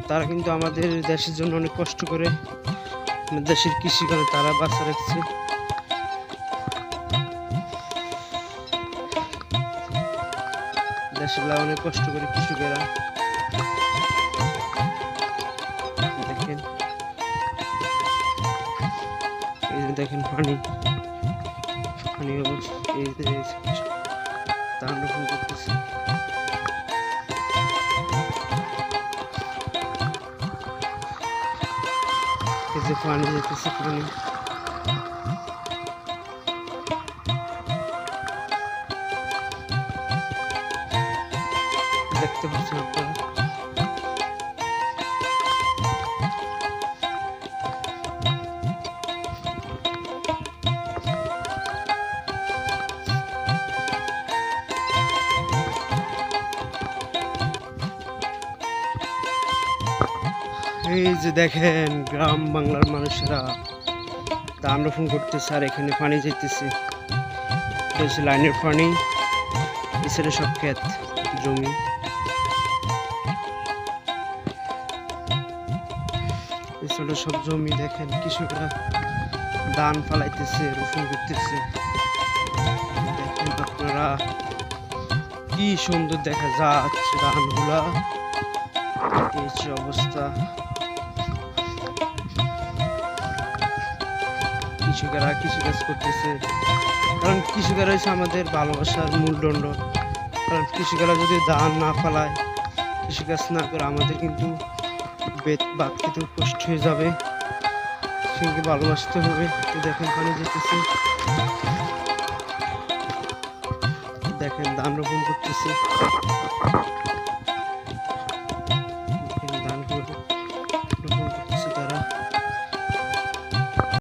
তারা কিন্তু আমাদের দেশের জন্য অনেক কষ্ট করে দেশের কৃষি করে তারা বাঁচা রাখছে। দেশের অনেক কষ্ট করে কৃষকেরা। দেখেন এই যে দেখেন পানি এই যে তাণ্ডব করতেছে। এই যে পানি যেতেছে, পানি দেখতে পাচ্ছেন আপনারা। এই যে দেখেন গ্রাম বাংলার মানুষেরা তাণ্ডব করতেছে আর এখানে পানি যেতেছে। লাইনের পানি, এছাড়া সব ক্ষেত জমি। এছাড়া সব জমি দেখেন কৃষকরা ধান ফালাইতেছে, রোপণ করতেছে। দেখেন আপনারা কি সুন্দর দেখা যাচ্ছে ধানগুলা। এই যে অবস্থা, কৃষকেরা কৃষিকাজ করতেছে, কারণ কৃষকেরা হচ্ছে আমাদের ভালোবাসার মূলদণ্ড। কারণ কৃষকেরা যদি ধান না ফলায়, কৃষিকাজ না করে, আমাদের কিন্তু ভাত খেতেও কষ্ট হয়ে যাবে। সেগুলো ভালোবাসতে হবে। দেখেন পানি যেতেছে, দেখেন ধান রোপণ করতেছে।